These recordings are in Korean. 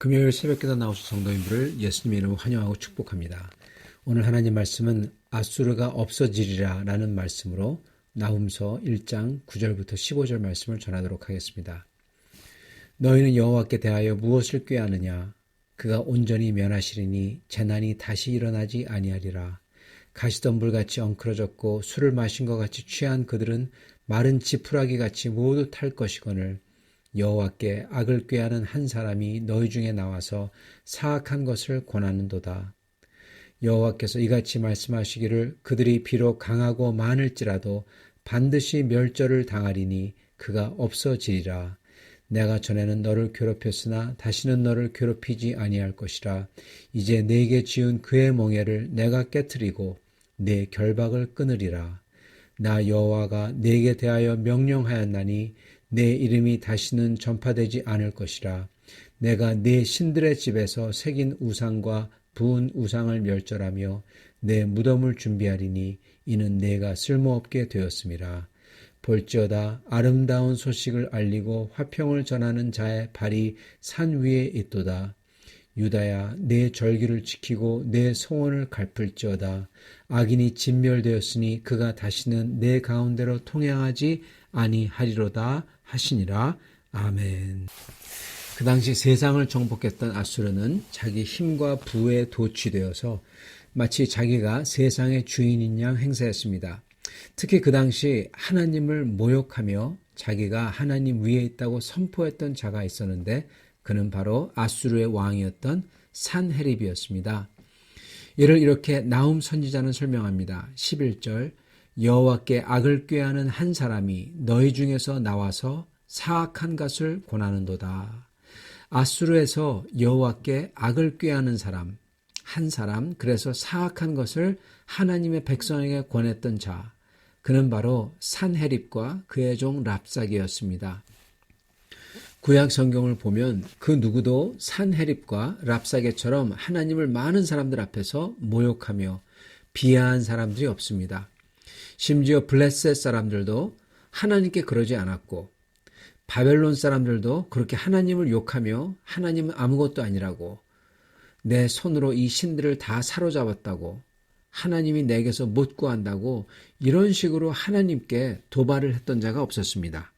금요일 새벽기도 나오신 성도님들을 예수님의 이름으로 환영하고 축복합니다. 오늘 하나님 말씀은 아수르가 없어지리라 라는 말씀으로 나훔서 1장 9절부터 15절 말씀을 전하도록 하겠습니다. 너희는 여호와께 대하여 무엇을 꾀하느냐? 그가 온전히 면하시리니 재난이 다시 일어나지 아니하리라. 가시덤불같이 엉클어졌고 술을 마신 것 같이 취한 그들은 마른 지푸라기 같이 모두 탈 것이거늘 여호와께 악을 꾀하는 한 사람이 너희 중에 나와서 사악한 것을 권하는도다. 여호와께서 이같이 말씀하시기를 그들이 비록 강하고 많을지라도 반드시 멸절을 당하리니 그가 없어지리라. 내가 전에는 너를 괴롭혔으나 다시는 너를 괴롭히지 아니할 것이라. 이제 네게 지은 그의 멍에를 내가 깨트리고 네 결박을 끊으리라. 나 여호와가 네게 대하여 명령하였나니 내 이름이 다시는 전파되지 않을 것이라. 내가 네 신들의 집에서 새긴 우상과 부은 우상을 멸절하며 내 무덤을 준비하리니 이는 내가 쓸모없게 되었음이라. 볼지어다 아름다운 소식을 알리고 화평을 전하는 자의 발이 산 위에 있도다. 유다야 내 절기를 지키고 내 소원을 갚을지어다. 악인이 진멸되었으니 그가 다시는 내 가운데로 통행하지 아니하리로다 하시니라. 아멘. 그 당시 세상을 정복했던 아수르는 자기 힘과 부에 도취되어서 마치 자기가 세상의 주인인 양 행세했습니다. 특히 그 당시 하나님을 모욕하며 자기가 하나님 위에 있다고 선포했던 자가 있었는데 그는 바로 아수르의 왕이었던 산헤립이었습니다. 이를 이렇게 나훔 선지자는 설명합니다. 11절 여호와께 악을 꾀하는 한 사람이 너희 중에서 나와서 사악한 것을 권하는도다. 아수르에서 여호와께 악을 꾀하는 사람, 한 사람, 그래서 사악한 것을 하나님의 백성에게 권했던 자, 그는 바로 산헤립과 그의 종 랍삭이었습니다. 구약 성경을 보면 그 누구도 산헤립과 랍삭에처럼 하나님을 많은 사람들 앞에서 모욕하며 비하한 사람들이 없습니다. 심지어 블레셋 사람들도 하나님께 그러지 않았고 바벨론 사람들도 그렇게 하나님을 욕하며 하나님은 아무것도 아니라고 내 손으로 이 신들을 다 사로잡았다고 하나님이 내게서 못 구한다고 이런 식으로 하나님께 도발을 했던 자가 없었습니다.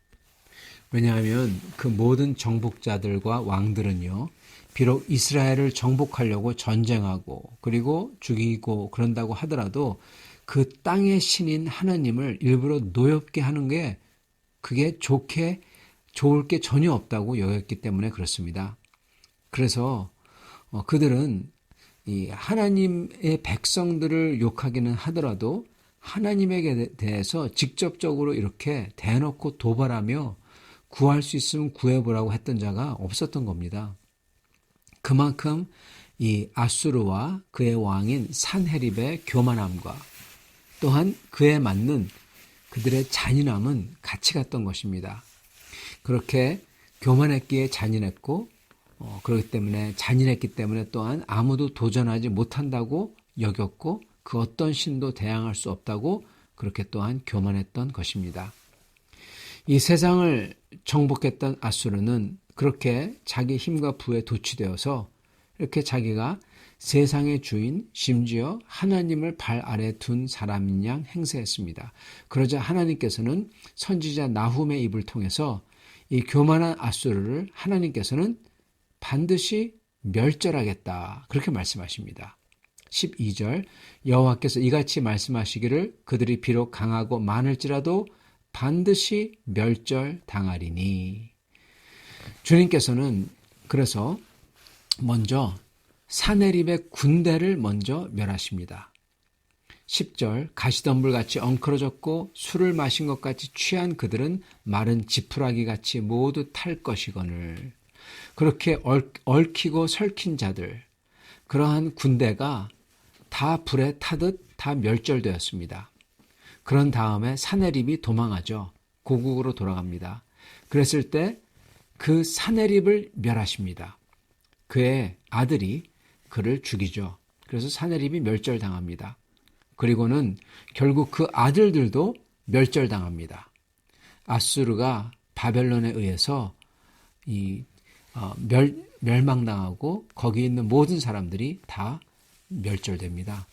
왜냐하면 그 모든 정복자들과 왕들은요, 비록 이스라엘을 정복하려고 전쟁하고 그리고 죽이고 그런다고 하더라도 그 땅의 신인 하나님을 일부러 노엽게 하는 게 그게 좋을 게 전혀 없다고 여겼기 때문에 그렇습니다. 그래서 그들은 이 하나님의 백성들을 욕하기는 하더라도 하나님에게 대해서 직접적으로 이렇게 대놓고 도발하며 구할 수 있으면 구해보라고 했던 자가 없었던 겁니다. 그만큼 이 아수르와 그의 왕인 산헤립의 교만함과 또한 그에 맞는 그들의 잔인함은 같이 갔던 것입니다. 그렇게 교만했기에 잔인했고 그렇기 때문에 잔인했기 때문에 또한 아무도 도전하지 못한다고 여겼고 그 어떤 신도 대항할 수 없다고 그렇게 또한 교만했던 것입니다. 이 세상을 정복했던 아수르는 그렇게 자기 힘과 부에 도취되어서 이렇게 자기가 세상의 주인 심지어 하나님을 발 아래 둔 사람인 양 행세했습니다. 그러자 하나님께서는 선지자 나훔의 입을 통해서 이 교만한 아수르를 하나님께서는 반드시 멸절하겠다 그렇게 말씀하십니다. 12절 여호와께서 이같이 말씀하시기를 그들이 비록 강하고 많을지라도 반드시 멸절당하리니. 주님께서는 그래서 먼저 산헤립의 군대를 먼저 멸하십니다. 10절 가시덤불같이 엉클어졌고 술을 마신 것 같이 취한 그들은 마른 지푸라기같이 모두 탈 것이거늘. 그렇게 얽히고 설킨 자들, 그러한 군대가 다 불에 타듯 다 멸절되었습니다. 그런 다음에 산헤립이 도망하죠. 고국으로 돌아갑니다. 그랬을 때 그 산헤립을 멸하십니다. 그의 아들이 그를 죽이죠. 그래서 산헤립이 멸절당합니다. 그리고는 결국 그 아들들도 멸절당합니다. 아수르가 바벨론에 의해서 멸망당하고 거기 있는 모든 사람들이 다 멸절됩니다.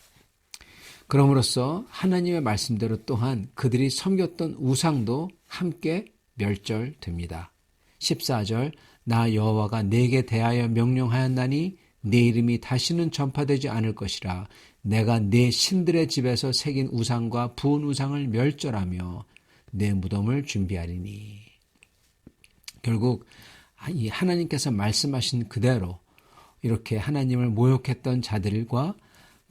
그럼으로써 하나님의 말씀대로 또한 그들이 섬겼던 우상도 함께 멸절됩니다. 14절 나 여호와가 내게 대하여 명령하였나니 내 이름이 다시는 전파되지 않을 것이라 내가 내 신들의 집에서 새긴 우상과 부은 우상을 멸절하며 내 무덤을 준비하리니. 결국 이 하나님께서 말씀하신 그대로 이렇게 하나님을 모욕했던 자들과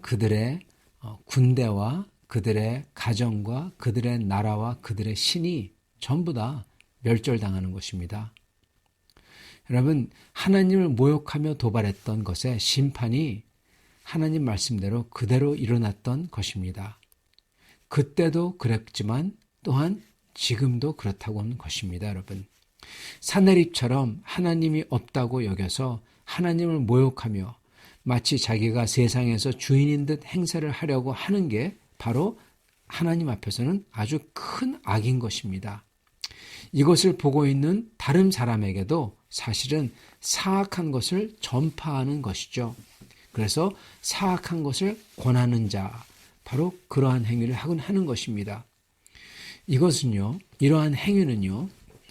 그들의 군대와 그들의 가정과 그들의 나라와 그들의 신이 전부 다 멸절당하는 것입니다. 여러분, 하나님을 모욕하며 도발했던 것의 심판이 하나님 말씀대로 그대로 일어났던 것입니다. 그때도 그랬지만 또한 지금도 그렇다고 하는 것입니다, 여러분. 사내립처럼 하나님이 없다고 여겨서 하나님을 모욕하며 마치 자기가 세상에서 주인인 듯 행세를 하려고 하는 게 바로 하나님 앞에서는 아주 큰 악인 것입니다. 이것을 보고 있는 다른 사람에게도 사실은 사악한 것을 전파하는 것이죠. 그래서 사악한 것을 권하는 자, 바로 그러한 행위를 하는 것입니다. 이것은요, 이러한 행위는요,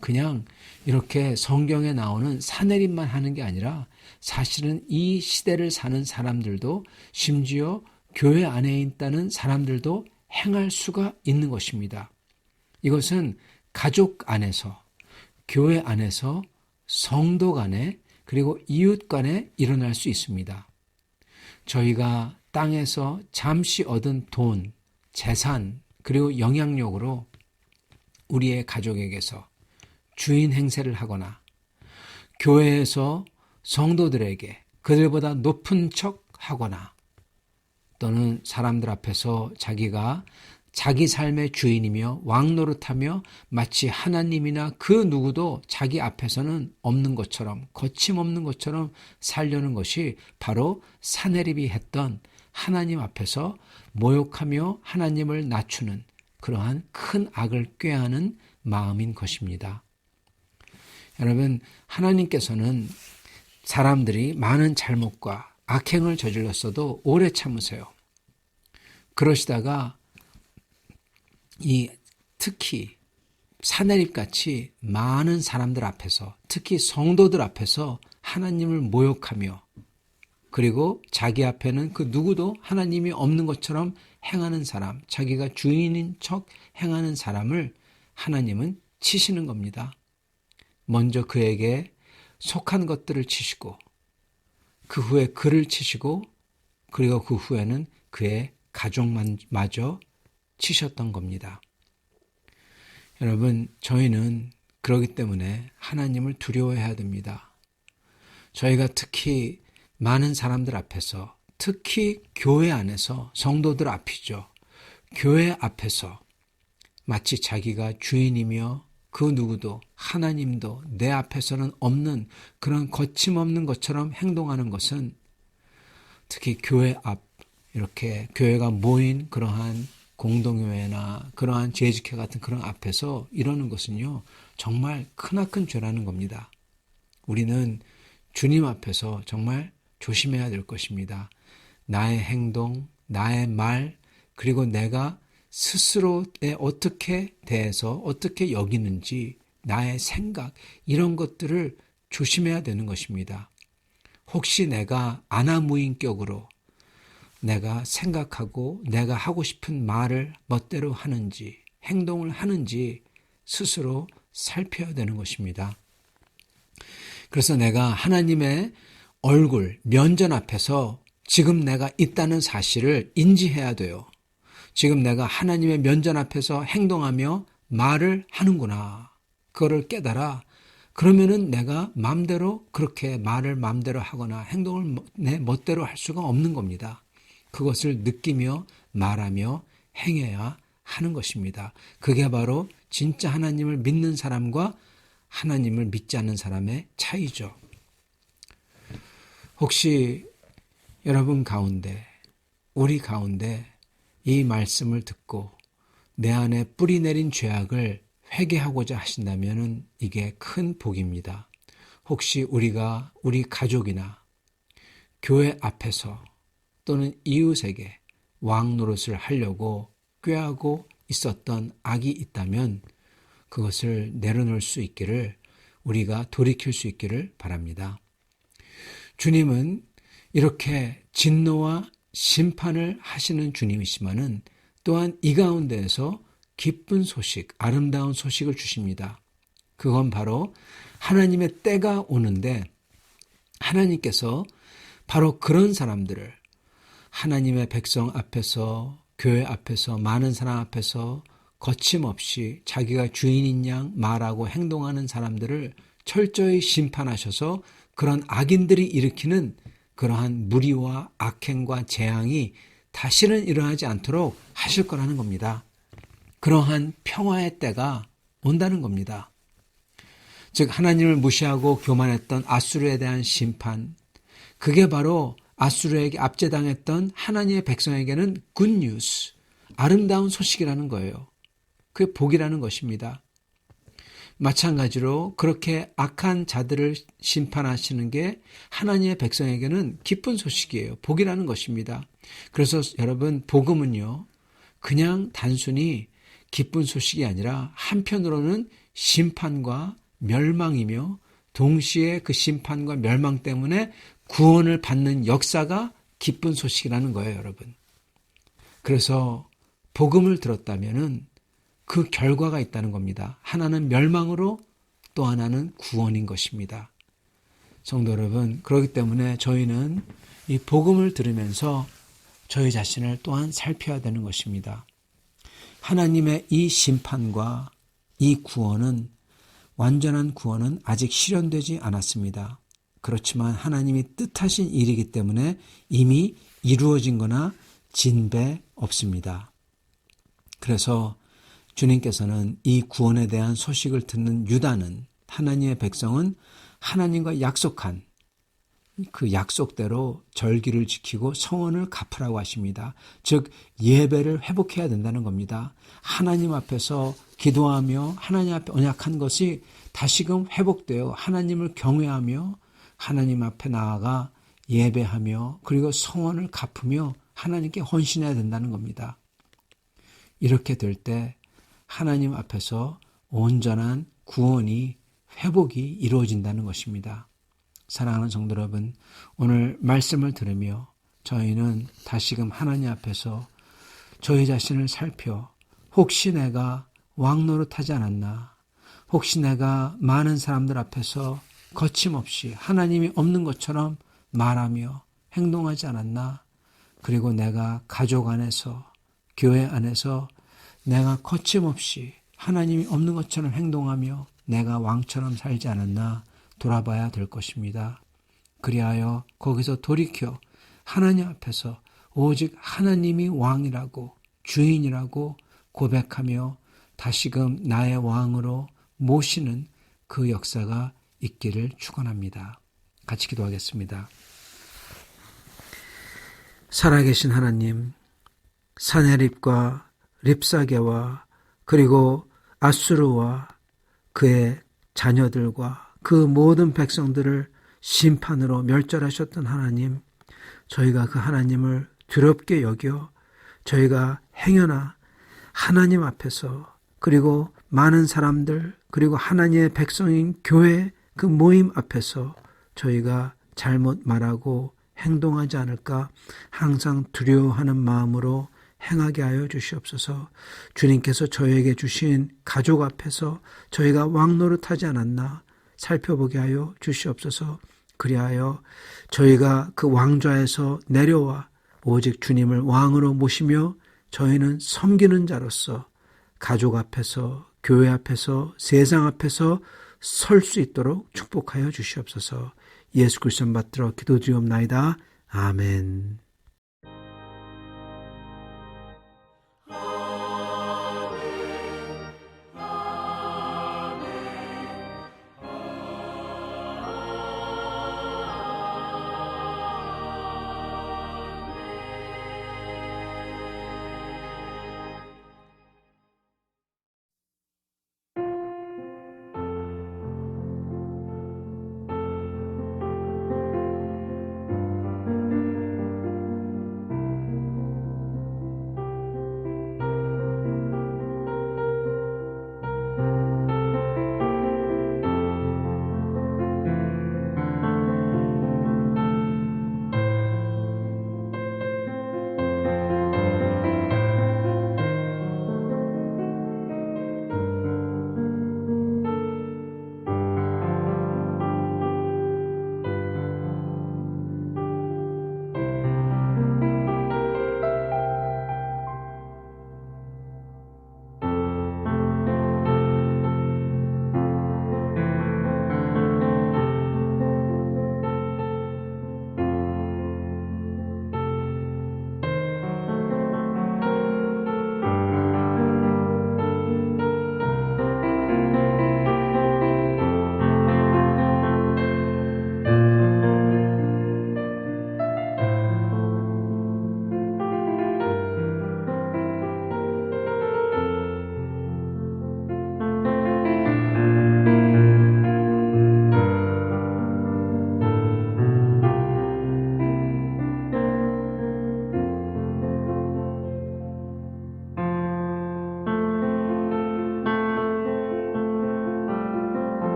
그냥 이렇게 성경에 나오는 사내림만 하는 게 아니라 사실은 이 시대를 사는 사람들도 심지어 교회 안에 있다는 사람들도 행할 수가 있는 것입니다. 이것은 가족 안에서, 교회 안에서, 성도 간에, 그리고 이웃 간에 일어날 수 있습니다. 저희가 땅에서 잠시 얻은 돈, 재산, 그리고 영향력으로 우리의 가족에게서 주인 행세를 하거나 교회에서 성도들에게 그들보다 높은 척 하거나 또는 사람들 앞에서 자기가 자기 삶의 주인이며 왕노릇하며 마치 하나님이나 그 누구도 자기 앞에서는 없는 것처럼 거침없는 것처럼 살려는 것이 바로 사내립이 했던 하나님 앞에서 모욕하며 하나님을 낮추는 그러한 큰 악을 꾀하는 마음인 것입니다. 여러분, 하나님께서는 사람들이 많은 잘못과 악행을 저질렀어도 오래 참으세요. 그러시다가 특히 사내립같이 많은 사람들 앞에서, 특히 성도들 앞에서 하나님을 모욕하며 그리고 자기 앞에는 그 누구도 하나님이 없는 것처럼 행하는 사람, 자기가 주인인 척 행하는 사람을 하나님은 치시는 겁니다. 먼저 그에게 속한 것들을 치시고 그 후에 그를 치시고 그리고 그 후에는 그의 가족마저 치셨던 겁니다. 여러분, 저희는 그렇기 때문에 하나님을 두려워해야 됩니다. 저희가 특히 많은 사람들 앞에서, 특히 교회 안에서, 성도들 앞이죠. 교회 앞에서 마치 자기가 주인이며 그 누구도 하나님도 내 앞에서는 없는 그런 거침없는 것처럼 행동하는 것은 특히 교회 앞, 이렇게 교회가 모인 그러한 공동교회나 그러한 재직회 같은 그런 앞에서 이러는 것은요, 정말 크나큰 죄라는 겁니다. 우리는 주님 앞에서 정말 조심해야 될 것입니다. 나의 행동, 나의 말, 그리고 내가 스스로에 어떻게 대해서 어떻게 여기는지 나의 생각, 이런 것들을 조심해야 되는 것입니다. 혹시 내가 아나무인격으로 내가 생각하고 내가 하고 싶은 말을 멋대로 하는지 행동을 하는지 스스로 살펴야 되는 것입니다. 그래서 내가 하나님의 얼굴, 면전 앞에서 지금 내가 있다는 사실을 인지해야 돼요. 지금 내가 하나님의 면전 앞에서 행동하며 말을 하는구나. 그거를 깨달아. 그러면은 내가 마음대로 그렇게 말을 마음대로 하거나 행동을 내 멋대로 할 수가 없는 겁니다. 그것을 느끼며 말하며 행해야 하는 것입니다. 그게 바로 진짜 하나님을 믿는 사람과 하나님을 믿지 않는 사람의 차이죠. 혹시 여러분 가운데, 우리 가운데 이 말씀을 듣고 내 안에 뿌리 내린 죄악을 회개하고자 하신다면 이게 큰 복입니다. 혹시 우리가 우리 가족이나 교회 앞에서 또는 이웃에게 왕 노릇을 하려고 꾀하고 있었던 악이 있다면 그것을 내려놓을 수 있기를, 우리가 돌이킬 수 있기를 바랍니다. 주님은 이렇게 진노와 심판을 하시는 주님이시지만은 또한 이 가운데에서 기쁜 소식, 아름다운 소식을 주십니다. 그건 바로 하나님의 때가 오는데 하나님께서 바로 그런 사람들을 하나님의 백성 앞에서, 교회 앞에서, 많은 사람 앞에서 거침없이 자기가 주인인 양 말하고 행동하는 사람들을 철저히 심판하셔서 그런 악인들이 일으키는 그러한 무리와 악행과 재앙이 다시는 일어나지 않도록 하실 거라는 겁니다. 그러한 평화의 때가 온다는 겁니다. 즉 하나님을 무시하고 교만했던 아수르에 대한 심판, 그게 바로 아수르에게 압제당했던 하나님의 백성에게는 굿뉴스, 아름다운 소식이라는 거예요. 그게 복이라는 것입니다. 마찬가지로 그렇게 악한 자들을 심판하시는 게 하나님의 백성에게는 기쁜 소식이에요. 복이라는 것입니다. 그래서 여러분, 복음은요, 그냥 단순히 기쁜 소식이 아니라 한편으로는 심판과 멸망이며 동시에 그 심판과 멸망 때문에 구원을 받는 역사가 기쁜 소식이라는 거예요, 여러분. 그래서 복음을 들었다면은 그 결과가 있다는 겁니다. 하나는 멸망으로 또 하나는 구원인 것입니다. 성도 여러분, 그렇기 때문에 저희는 이 복음을 들으면서 저희 자신을 또한 살펴야 되는 것입니다. 하나님의 이 심판과 이 구원은, 완전한 구원은 아직 실현되지 않았습니다. 그렇지만 하나님이 뜻하신 일이기 때문에 이미 이루어진 거나 진배 없습니다. 그래서 주님께서는 이 구원에 대한 소식을 듣는 유다는, 하나님의 백성은 하나님과 약속한 그 약속대로 절기를 지키고 성원을 갚으라고 하십니다. 즉 예배를 회복해야 된다는 겁니다. 하나님 앞에서 기도하며 하나님 앞에 언약한 것이 다시금 회복되어 하나님을 경외하며 하나님 앞에 나아가 예배하며 그리고 성원을 갚으며 하나님께 헌신해야 된다는 겁니다. 이렇게 될 때 하나님 앞에서 온전한 구원이, 회복이 이루어진다는 것입니다. 사랑하는 성도 여러분, 오늘 말씀을 들으며 저희는 다시금 하나님 앞에서 저희 자신을 살펴, 혹시 내가 왕노릇하지 않았나, 혹시 내가 많은 사람들 앞에서 거침없이 하나님이 없는 것처럼 말하며 행동하지 않았나, 그리고 내가 가족 안에서, 교회 안에서 내가 거침없이 하나님이 없는 것처럼 행동하며 내가 왕처럼 살지 않았나 돌아봐야 될 것입니다. 그리하여 거기서 돌이켜 하나님 앞에서 오직 하나님이 왕이라고, 주인이라고 고백하며 다시금 나의 왕으로 모시는 그 역사가 있기를 축원합니다. 같이 기도하겠습니다. 살아계신 하나님, 사네립과 립사게와 그리고 아수르와 그의 자녀들과 그 모든 백성들을 심판으로 멸절하셨던 하나님, 저희가 그 하나님을 두렵게 여겨 저희가 행여나 하나님 앞에서, 그리고 많은 사람들, 그리고 하나님의 백성인 교회 그 모임 앞에서 저희가 잘못 말하고 행동하지 않을까 항상 두려워하는 마음으로 행하게 하여 주시옵소서. 주님께서 저에게 주신 가족 앞에서 저희가 왕노릇하지 않았나 살펴보게 하여 주시옵소서. 그리하여 저희가 그 왕좌에서 내려와 오직 주님을 왕으로 모시며 저희는 섬기는 자로서 가족 앞에서, 교회 앞에서, 세상 앞에서 설 수 있도록 축복하여 주시옵소서. 예수 그리스도 받들어 기도드리옵나이다. 아멘.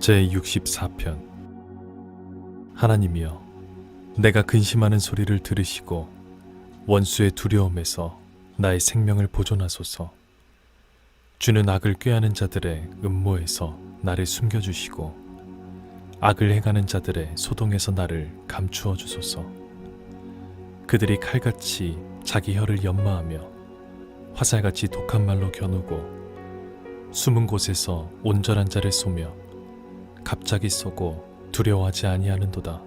제64편. 하나님이여, 내가 근심하는 소리를 들으시고 원수의 두려움에서 나의 생명을 보존하소서. 주는 악을 꾀하는 자들의 음모에서 나를 숨겨주시고 악을 행하는 자들의 소동에서 나를 감추어 주소서. 그들이 칼같이 자기 혀를 연마하며 화살같이 독한 말로 겨누고 숨은 곳에서 온전한 자를 쏘며 갑자기 쏘고 두려워하지 아니하는도다.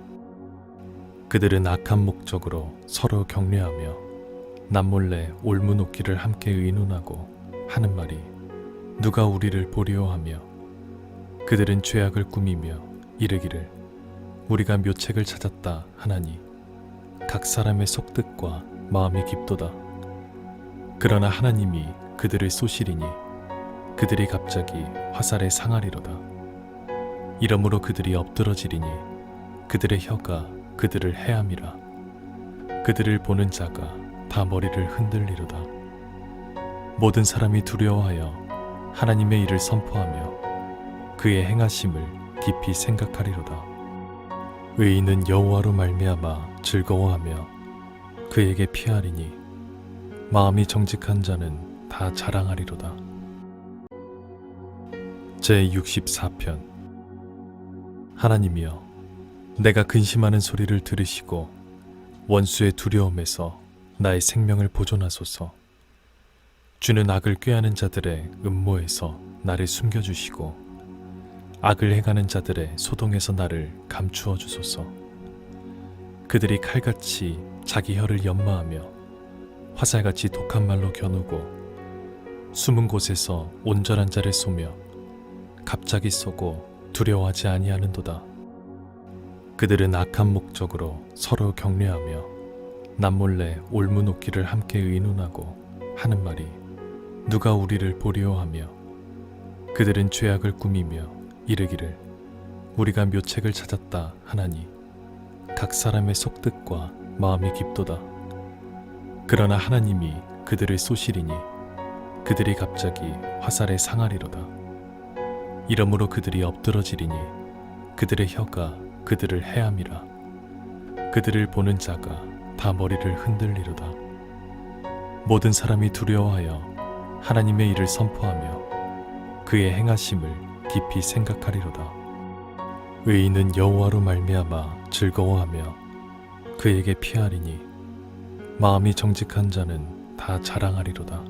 그들은 악한 목적으로 서로 격려하며 남몰래 올무놓기를 함께 의논하고 하는 말이 누가 우리를 보리오하며 그들은 죄악을 꾸미며 이르기를 우리가 묘책을 찾았다 하나니 각 사람의 속뜻과 마음이 깊도다. 그러나 하나님이 그들을 쏘시리니 그들이 갑자기 화살에 상하리로다. 이러므로 그들이 엎드러지리니 그들의 혀가 그들을 해함이라. 그들을 보는 자가 다 머리를 흔들리로다. 모든 사람이 두려워하여 하나님의 일을 선포하며 그의 행하심을 깊이 생각하리로다. 의인은 여호와로 말미암아 즐거워하며 그에게 피하리니 마음이 정직한 자는 다 자랑하리로다. 제64편. 하나님이여, 내가 근심하는 소리를 들으시고 원수의 두려움에서 나의 생명을 보존하소서. 주는 악을 꾀하는 자들의 음모에서 나를 숨겨주시고 악을 행하는 자들의 소동에서 나를 감추어 주소서. 그들이 칼같이 자기 혀를 연마하며 화살같이 독한 말로 겨누고 숨은 곳에서 온전한 자를 쏘며 갑자기 쏘고 두려워하지 아니하는도다. 그들은 악한 목적으로 서로 격려하며 남몰래 올무놓기를 함께 의논하고 하는 말이 누가 우리를 보리오하며 그들은 죄악을 꾸미며 이르기를 우리가 묘책을 찾았다 하나니 각 사람의 속뜻과 마음이 깊도다. 그러나 하나님이 그들을 쏘시리니 그들이 갑자기 화살에 상하리로다. 이러므로 그들이 엎드러지리니 그들의 혀가 그들을 해함이라. 그들을 보는 자가 다 머리를 흔들리로다. 모든 사람이 두려워하여 하나님의 일을 선포하며 그의 행하심을 깊이 생각하리로다. 의인은 여호와로 말미암아 즐거워하며 그에게 피하리니 마음이 정직한 자는 다 자랑하리로다.